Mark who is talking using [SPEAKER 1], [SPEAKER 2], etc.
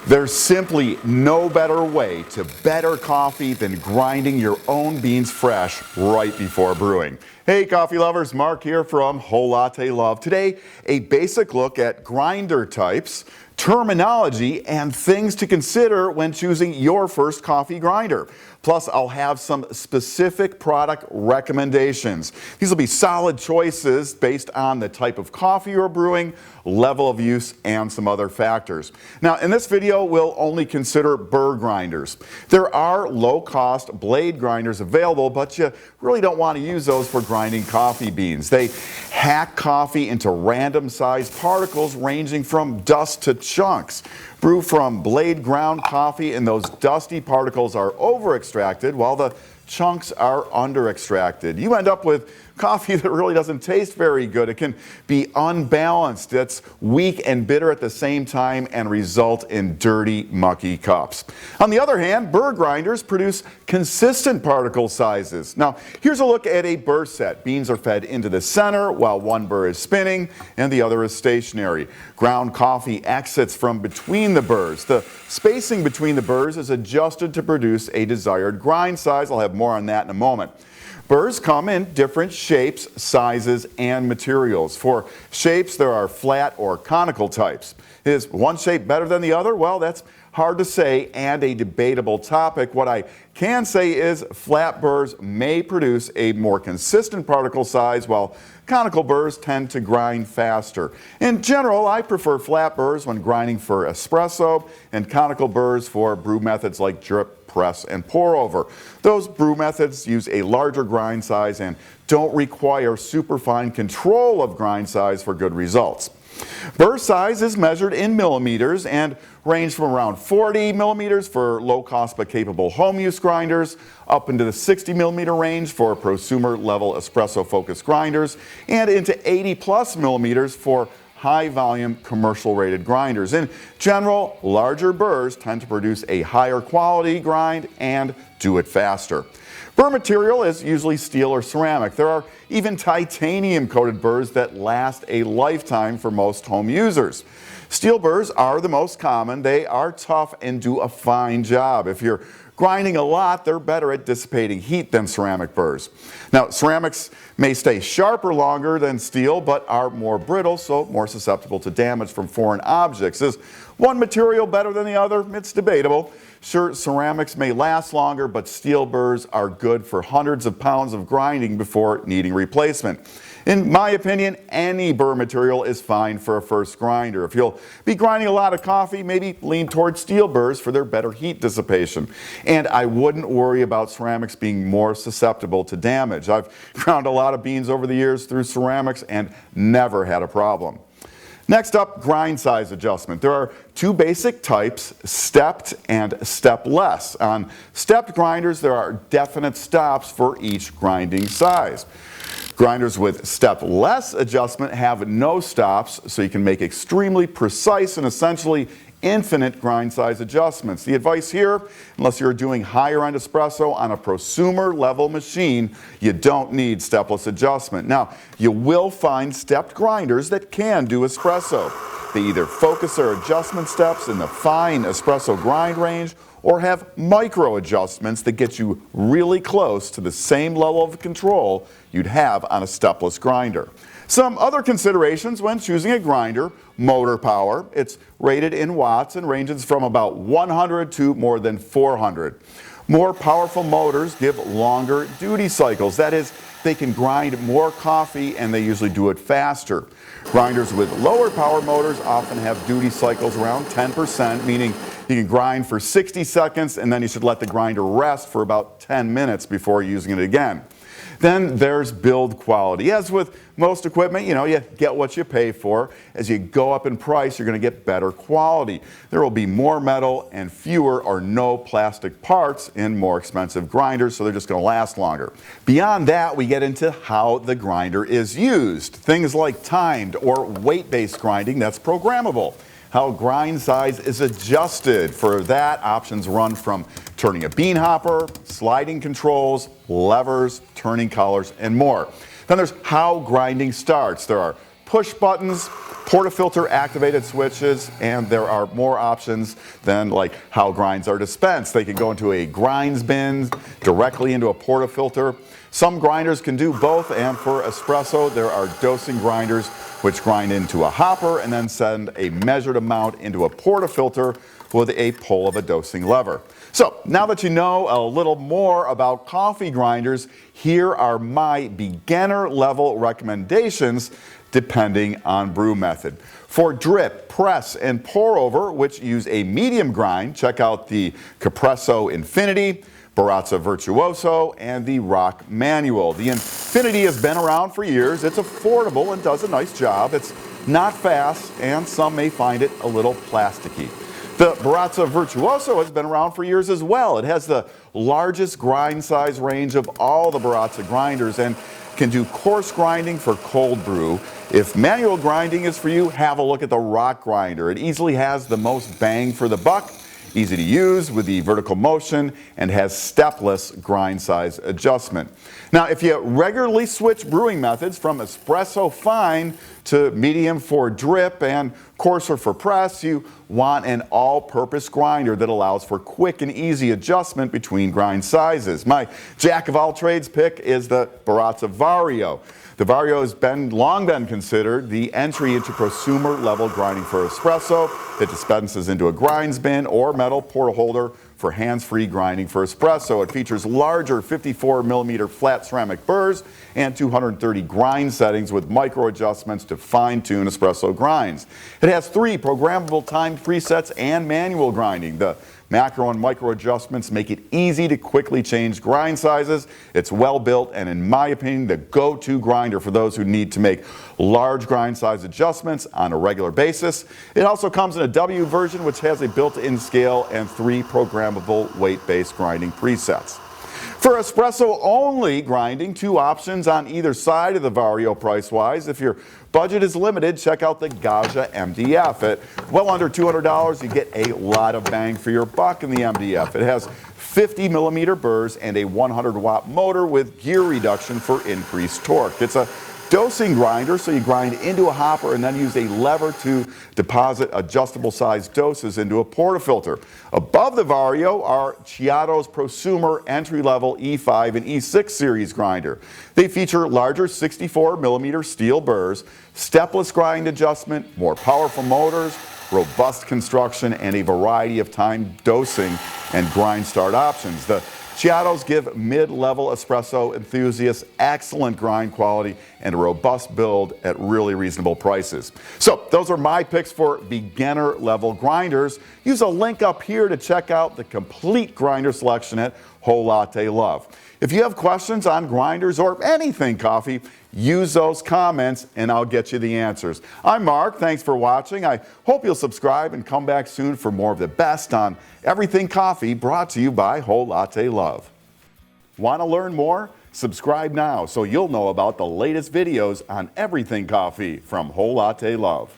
[SPEAKER 1] There's simply no better way to better coffee than grinding your own beans fresh right before brewing. Hey coffee lovers, Marc here from Whole Latte Love. Today, a basic look at grinder types, terminology, and things to consider when choosing your first coffee grinder. Plus, I'll have some specific product recommendations. These will be solid choices based on the type of coffee you're brewing, level of use, and some other factors. Now, in this video, we'll only consider Burr grinders. There are low-cost blade grinders available, but you really don't want to use those for grinding coffee beans. They hack coffee into random-sized particles ranging from dust to chunks. Brew from blade ground coffee, and those dusty particles are over-extracted while the chunks are under-extracted. You end up with coffee that really doesn't taste very good. It can be unbalanced. It's weak and bitter at the same time and result in dirty, mucky cups. On the other hand, Burr grinders produce consistent particle sizes. Now, here's a look at a burr set. Beans are fed into the center while one burr is spinning and the other is stationary. Ground coffee exits from between the burrs. The spacing between the burrs is adjusted to produce a desired grind size. I'll have more on that in a moment. Burrs come in different shapes, sizes, and materials. For shapes, there are flat or conical types. Is one shape better than the other? Well, that's hard to say and a debatable topic. What I can say is flat burrs may produce a more consistent particle size, while conical burrs tend to grind faster. In general, I prefer flat burrs when grinding for espresso and conical burrs for brew methods like drip, press, and pour over. Those brew methods use a larger grind size and don't require superfine control of grind size for good results. Burr size is measured in millimeters and range from around 40 millimeters for low-cost but capable home use grinders, up into the 60 millimeter range for prosumer level espresso-focused grinders, and into 80 plus millimeters for high-volume commercial-rated grinders. In general, larger burrs tend to produce a higher quality grind and do it faster. Burr material is usually steel or ceramic. There are even titanium-coated burrs that last a lifetime for most home users. Steel burrs are the most common. They are tough and do a fine job. If you're grinding a lot, they're better at dissipating heat than ceramic burrs. Now, ceramics may stay sharper longer than steel, but are more brittle, so more susceptible to damage from foreign objects. Is one material better than the other? It's debatable. Sure, ceramics may last longer, but steel burrs are good for hundreds of pounds of grinding before needing replacement. In my opinion, any burr material is fine for a first grinder. If you'll be grinding a lot of coffee, maybe lean towards steel burrs for their better heat dissipation. And I wouldn't worry about ceramics being more susceptible to damage. I've ground a lot of beans over the years through ceramics and never had a problem. Next up, grind size adjustment. There are two basic types, stepped and stepless. On stepped grinders, there are definite stops for each grinding size. Grinders with step-less adjustment have no stops, so you can make extremely precise and essentially infinite grind size adjustments. The advice here, unless you're doing higher-end espresso on a prosumer level machine, you don't need stepless adjustment. Now, you will find stepped grinders that can do espresso. They either focus their adjustment steps in the fine espresso grind range or have micro adjustments that get you really close to the same level of control you'd have on a stepless grinder. Some other considerations when choosing a grinder: motor power. It's rated in watts and ranges from about 100 to more than 400. More powerful motors give longer duty cycles. That is, they can grind more coffee and they usually do it faster. Grinders with lower power motors often have duty cycles around 10%, meaning you can grind for 60 seconds and then you should let the grinder rest for about 10 minutes before using it again. Then there's build quality. As with most equipment, you get what you pay for. As you go up in price, you're going to get better quality. There will be more metal and fewer or no plastic parts in more expensive grinders, so they're just going to last longer. Beyond that, we get into how the grinder is used. Things like timed or weight-based grinding, that's programmable. How grind size is adjusted. For that, options run from turning a bean hopper, sliding controls, levers, turning collars, and more. Then there's how grinding starts. There are push buttons, portafilter activated switches, and there are more options than like how grinds are dispensed. They can go into a grinds bin, directly into a portafilter. Some grinders can do both, and for espresso there are dosing grinders which grind into a hopper and then send a measured amount into a portafilter with a pull of a dosing lever. So now that you know a little more about coffee grinders, here are my beginner level recommendations depending on brew method. For drip, press, and pour over, which use a medium grind, check out the Capresso Infinity, Baratza Virtuoso, and the ROK Manual. The Infinity has been around for years. It's affordable and does a nice job. It's not fast, and some may find it a little plasticky. The Baratza Virtuoso has been around for years as well. It has the largest grind size range of all the Baratza grinders and can do coarse grinding for cold brew. If manual grinding is for you, have a look at the ROK grinder. It easily has the most bang for the buck, easy to use with the vertical motion, and has stepless grind size adjustment. Now, if you regularly switch brewing methods from espresso fine to medium for drip and coarser for press, you want an all-purpose grinder that allows for quick and easy adjustment between grind sizes. My jack-of-all-trades pick is the Baratza Vario. The Vario has long been considered the entry into prosumer-level grinding for espresso. It dispenses into a grinds bin or metal pour holder for hands-free grinding for espresso. It features larger 54mm flat ceramic burrs and 230 grind settings with micro adjustments to fine-tune espresso grinds. It has 3 programmable timed presets and manual grinding. The macro and micro adjustments make it easy to quickly change grind sizes. It's well built and, in my opinion, the go-to grinder for those who need to make large grind size adjustments on a regular basis. It also comes in a W version, which has a built-in scale and 3 programmable weight-based grinding presets. For espresso-only grinding, 2 options on either side of the Vario price-wise. If your budget is limited, check out the Gaggia MDF. At well under $200, you get a lot of bang for your buck in the MDF. It has 50mm burrs and a 100-watt motor with gear reduction for increased torque. It's a dosing grinder, so you grind into a hopper and then use a lever to deposit adjustable sized doses into a portafilter. Above the Vario are Ceado's prosumer entry-level E5 and E6 series grinder. They feature larger 64mm steel burrs, stepless grind adjustment, more powerful motors, robust construction, and a variety of time dosing and grind start options. The Ceados give mid-level espresso enthusiasts excellent grind quality and a robust build at really reasonable prices. So those are my picks for beginner level grinders. Use a link up here to check out the complete grinder selection at Whole Latte Love. If you have questions on grinders or anything coffee, use those comments and I'll get you the answers. I'm Mark. Thanks for watching. I hope you'll subscribe and come back soon for more of the best on everything coffee, brought to you by Whole Latte Love. Want to learn more? Subscribe now so you'll know about the latest videos on everything coffee from Whole Latte Love.